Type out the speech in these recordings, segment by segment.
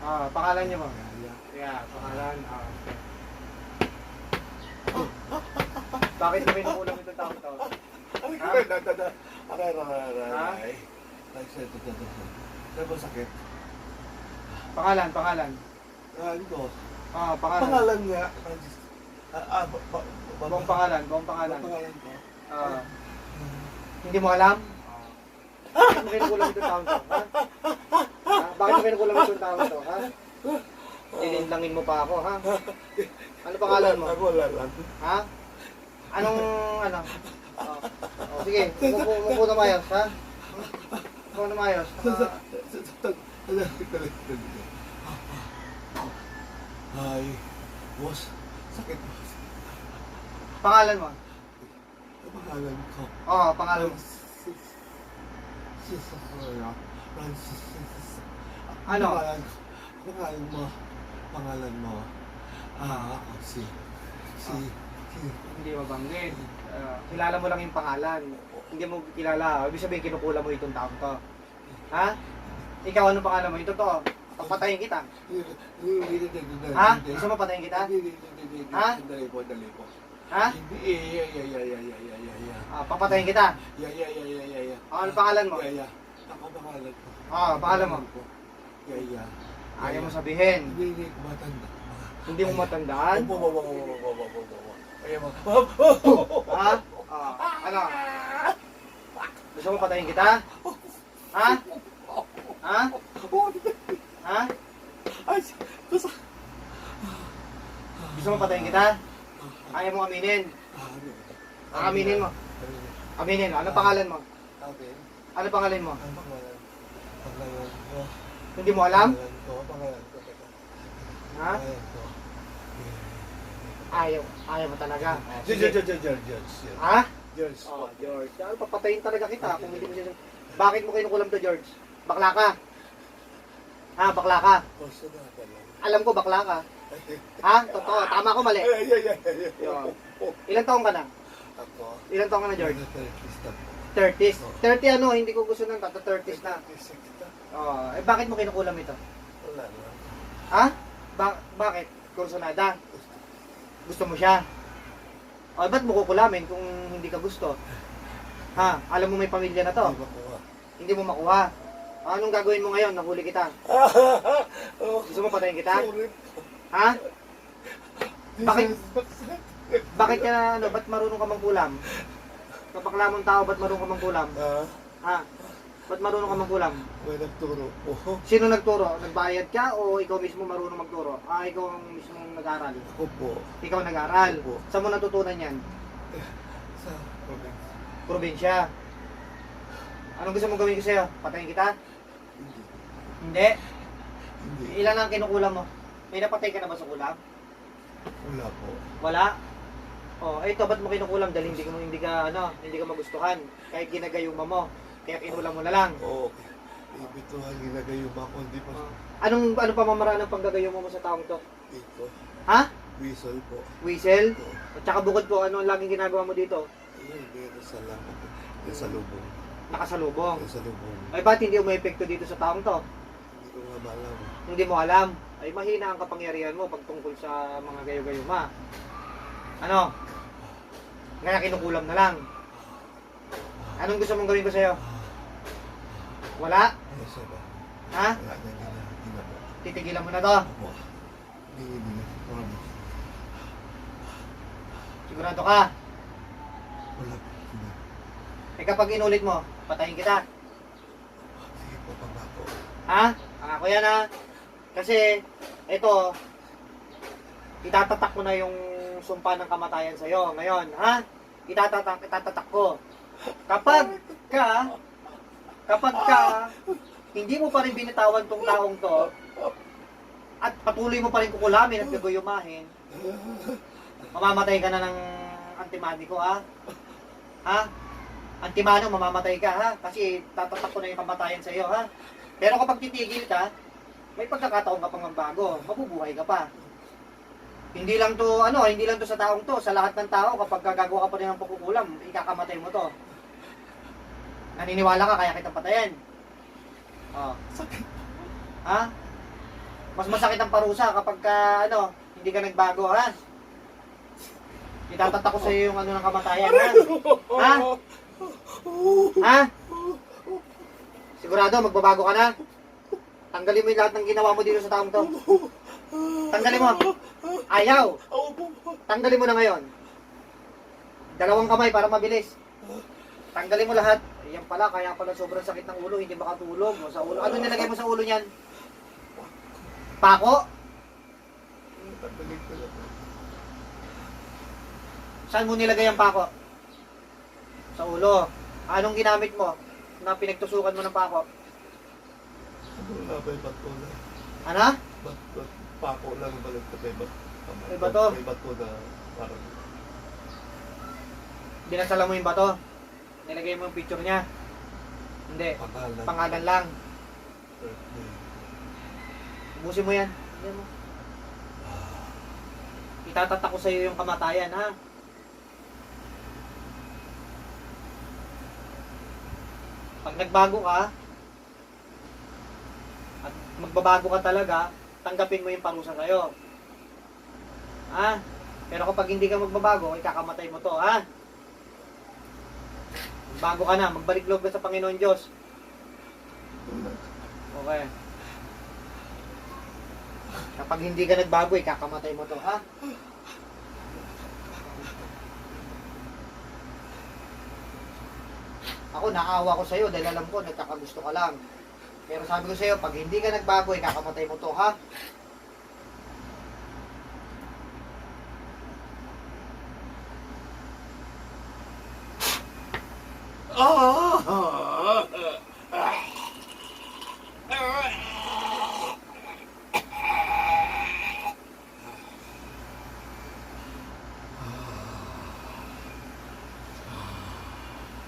Pangalan niyo mo? Yeah, pangalan. Okay. Bakit mo kinukulam itong tao to? Sakit. Pangalan. Pangalan nga. Buong pangalan. Pangalan ko. Hindi mo alam? Bakit mo kinukulam itong tao to? Ha? Bakit mo kinukulam itong tao to? Ha? Lilinlangin mo pa ako, ha? Ano pangalan mo? Wala lang. Ha? Anong, ano? Sige, umupo na mayos, ha? Umupo na mayos. Ay, boss, sakit. Pangalan mo? Pangalan ko. Pangalan mo. Ano? Pangalan mo. Hindi mabanggit. Kilala mo lang yung pangalan. Hindi mo kilala. Ibig sabihin, kinukulam mo itong taong to. Ha? Ikaw, ano pangalan mo? Yung totoo. Papatayin kita. Ha? Gusto mo patayin kita? Ha? Dali po. Ha? Papatayin kita. Ano pangalan mo? Ako pangalan ko. Pangalan mo? Ayaw mo sabihin. Hindi ko matanda. Hindi mo matandaan? Ayaw mo. Ha? Ano? Gusto mo patayin kita? Ha? Ha? Ha? Gusto mo patayin kita? Ayaw mo aminin? Aminin mo? Aminin. Ano pangalan mo? Ano pangalan mo? Hindi mo alam? Ha? Ayaw mo talaga. George. Ha? George. George. Papatayin talaga kita kung hindi mo siya. Bakit mo kinukulam to, George? Bakla ka? Bakla ka? Alam ko, bakla ka. Totoo. Tama ko, mali. Ilan taong ka na? Ako. Ilan taong ka na, George? 30s. 30 ano, hindi ko gusto ng 30s na. Bakit mo kinukulam ito? Wala na. Bakit? Kursunada? Gusto mo siya? Ba't mo kukulamin kung hindi ka gusto? Alam mo may pamilya na to? Hindi mo makuha. Anong gagawin mo ngayon? Nahuli kita. Gusto mo patayin kita? Ha? Bakit ka ba't marunong ka mangkulam? Kapakla mong tao, ba't marunong ka mangkulam? Ba't marunong ka mangkulam? May nagturo po. Sino nagturo? Nagbayad ka o ikaw mismo marunong magturo? Ikaw ang mismo nag-aral? Ako po. Ikaw nag-aral? Opo. Saan mo natutunan yan? Sa province. Probinsya? Anong gusto mong gawin ko sa'yo? Patayin kita? Hindi. Hindi? Hindi. Ilan ang kinukulam mo? May napatay ka na ba sa kulam? Wala po. Wala? Ito, ba't mo kinukulam? Dahil hindi ka magustuhan. Kahit ginagayuma mo. Kaya kinulam mo na lang. Oo. Ibituhan, ginagayuma ko. Hindi pa. Anong pamamaraan ng panggagayuma mo sa taong to? Ito. Ha? Whistle po. Whistle? Oo. At saka bukod po, ano ang laging ginagawa mo dito? Ayun, meron sa lahat. Sa lubong. Nakasalubong. Sa lubong. Ay, ba't hindi umepekto dito sa taong to? Hindi ko nga maalam. Hindi mo alam. Ay, mahina ang kapangyarihan mo pagtungkol sa mga gayo-gayuma. Ano? Kaya kinukulam na lang. Anong gusto mong gawin ko sa'yo? Wala? Ano siya ba? Ha? Wala na, hindi na po. Titigilan mo na to? Opo. Hindi. Promise. Sigurado ka? Wala po. Hindi. Kapag inulit mo, patayin kita. Sige po, pangako. Pangako yan ha? Kasi, ito, itatatak ko na yung sumpa ng kamatayan sa'yo. Ngayon, itatatak ko. Kapag ka, hindi mo pa rin binitawan tong taong to, at patuloy mo pa rin kukulamin at gaguyumahin, mamamatay ka na ng antimaniko, Antimano, mamamatay ka, Kasi tatatak ko na yung kamatayan sa iyo, Pero kapag titigil ka, may pagkakataon ka pang magbago, mabubuhay ka pa. Hindi lang to sa taong to, sa lahat ng tao, kapag gagawa ka pa rin ng pagkukulam, ikakamatay mo to. Naniniwala ka, kaya kitang patayin. Sakit. Mas masakit ang parusa kapag ka, hindi ka nagbago, ha? Itatatak ko sa'yo yung ng kamatayan, ha? Ha? Ha? Sigurado, magbabago ka na? Tanggalin mo yung lahat ng ginawa mo dito sa taong to. Tanggalin mo. Ayaw. Tanggalin mo na ngayon. 2 kamay para mabilis. Tanggalin mo lahat. Yan pala, kaya pala sobrang sakit ng ulo, hindi makatulog. Sa ulo. Ano nilagay mo sa ulo niyan? Pako? Tanggalin ko lang. Saan mo nilagay ang pako? Sa ulo. Anong ginamit mo na pinagtusukan mo ng pako? Ano na ba yung bato na? Ano? Pako lang balik ko kay bato. May bato? May bato na parang Dinasala mo yung bato? Nilagay mo yung picture niya? Hindi. pangalan. Pangalan lang. Birthday. Ubusin mo yan. Yan mo. Itatatak ko sa'yo yung kamatayan, ha? Pag nagbago ka, at magbabago ka talaga, tanggapin mo yung parusa sa'yo. Ha? Pero kapag hindi ka magbabago, ikakamatay mo to, ha? Bago ka na, magbalik loob ka sa Panginoon Diyos. Okay. Kapag hindi ka nagbago, ikakamatay mo to, ha? Ako, naawa ko sa'yo dahil alam ko, nagkakagusto ka lang. Pero sabi ko sa'yo, pag hindi ka nagbago, ikakamatay mo to, ha?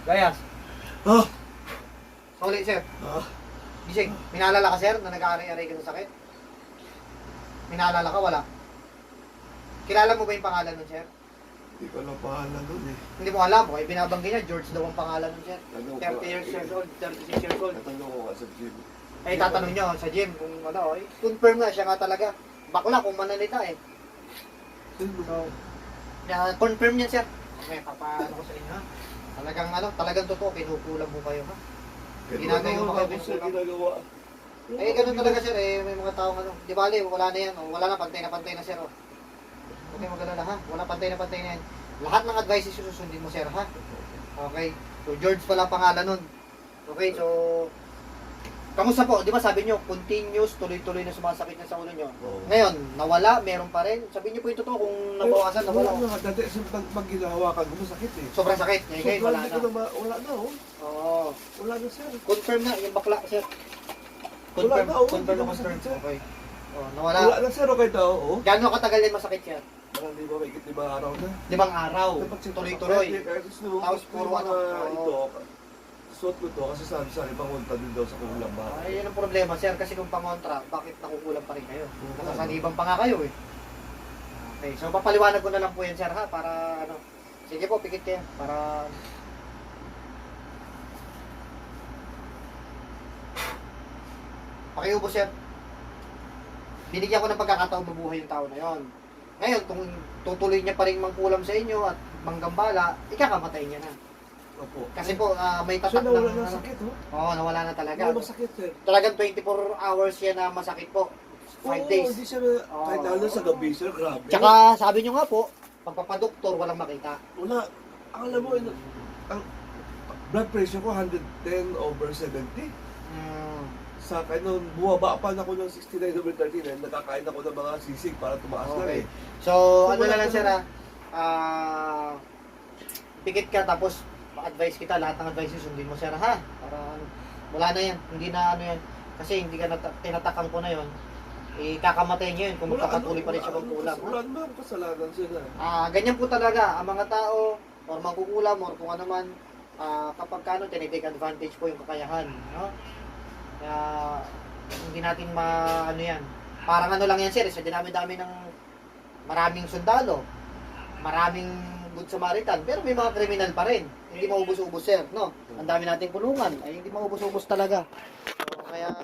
Gayas. Sorry, sir. Gising, minalala ka, sir, na nag-aaray-aray ka sa sakit? Minalala ka, wala? Kilala mo ba yung pangalan nun, sir? Hindi ko lang pangalan nun eh. Hindi mo alam, okay, binabanggi niya, George daw ang pangalan nun, sir. Ano 30 years old, 36 years old. Natanong ko nga sa gym. Eh, tatanong nyo sa gym kung confirm nga, siya nga talaga. Bakla kung manalita eh. So, confirm niya, sir. Okay, papaano ko sa inyo, ha? Talagang totoo, kinukulang mo kayo, ha? Ginagawa mo kayo, Sa ginagawa. Eh, ganun talaga, sir, eh, may mga taong di bali, wala na yan, wala na, pantay na, sir, Okay, mag-alala, ha? Wala pantay na yan. Lahat ng advices susundin mo, sir, ha? Okay, so George pala ang pangalan nun. Okay, so, kamusta po? Di ba sabi nyo, continuous, tuloy-tuloy na sumasakit na sa ulo nyo. Oo. Ngayon, nawala, meron pa rin. Sabihin nyo po yung totoo kung nabawasan, nawala. Wala na. Dati pag ginawa ka, gumasakit eh. Sobrang sakit. Ngayon, wala na. Wala na oh. Oo. Wala na sir. Confirm na, yung bakla, sir. Wala na, oh. Confirm na, Hindi confirm. masakit, sir. Okay. Oh, nawala. Wala na sir, okay daw oh. Gano'ng katagal din masakit yan? Parang di ba may 5 araw na. 5 araw. Tuloy-tuloy. Tapos puro ano. ano. Ito, suot ko to kasi sabi sa pangunta din daw sa kulang ba. Ay, yun ang problema, sir. Kasi kung pangontra, bakit nakukulang pa rin kayo? Nakasaniban pa nga kayo eh. Okay, so papaliwanag ko na lang po yan, sir, ha? Para ano. Sige po, pikit kayo. Para... Pakiubo, sir. Binigyan ko ng pagkakataon mabuhay yung tao na yon. Ngayon, kung tutuloy niya pa rin mangkulam sa inyo at manggambala, ikakamatay niya na. Opo. Kasi po, may So tatak nawala ng... na sakit oh. Oo, nawala na talaga. Wala masakit sir. Talagang 24 hours yan na masakit po. 5 Oo, days. hindi siya kahit lalo sa gabi sir, grabe. Tsaka sabi nyo nga po, pagpapadoktor, walang makita. Wala. Alam mo, ang blood pressure ko 110/70. Sa akin noon, bumaba pa na ako ng 69/39, nakakain ako ng mga sisig para tumaas lang Okay. eh. So, ano na lang sir pikit ka tapos advice kita, lahat ng advice sundin mo sir ha. Para wala na yan, hindi na ano yan. Kasi hindi ka tinatakan ko na yon. Kakamatay niyo yun kung magpapatuloy pa rin siya magkulam. Wala naman kasalanan sila. Ganyan po talaga ang mga tao or mangkukulam or kung ano man kapag tinitake advantage po yung kakayahan, no? Kaya hindi natin ano yan. Parang ano lang yan sir, sa dinami-dami ng maraming sundalo, maraming good Samaritan, pero may mga kriminal pa rin. Hindi maubos-ubos sir, no? Ang dami nating kulungan, ay hindi maubos-ubos talaga. So, kaya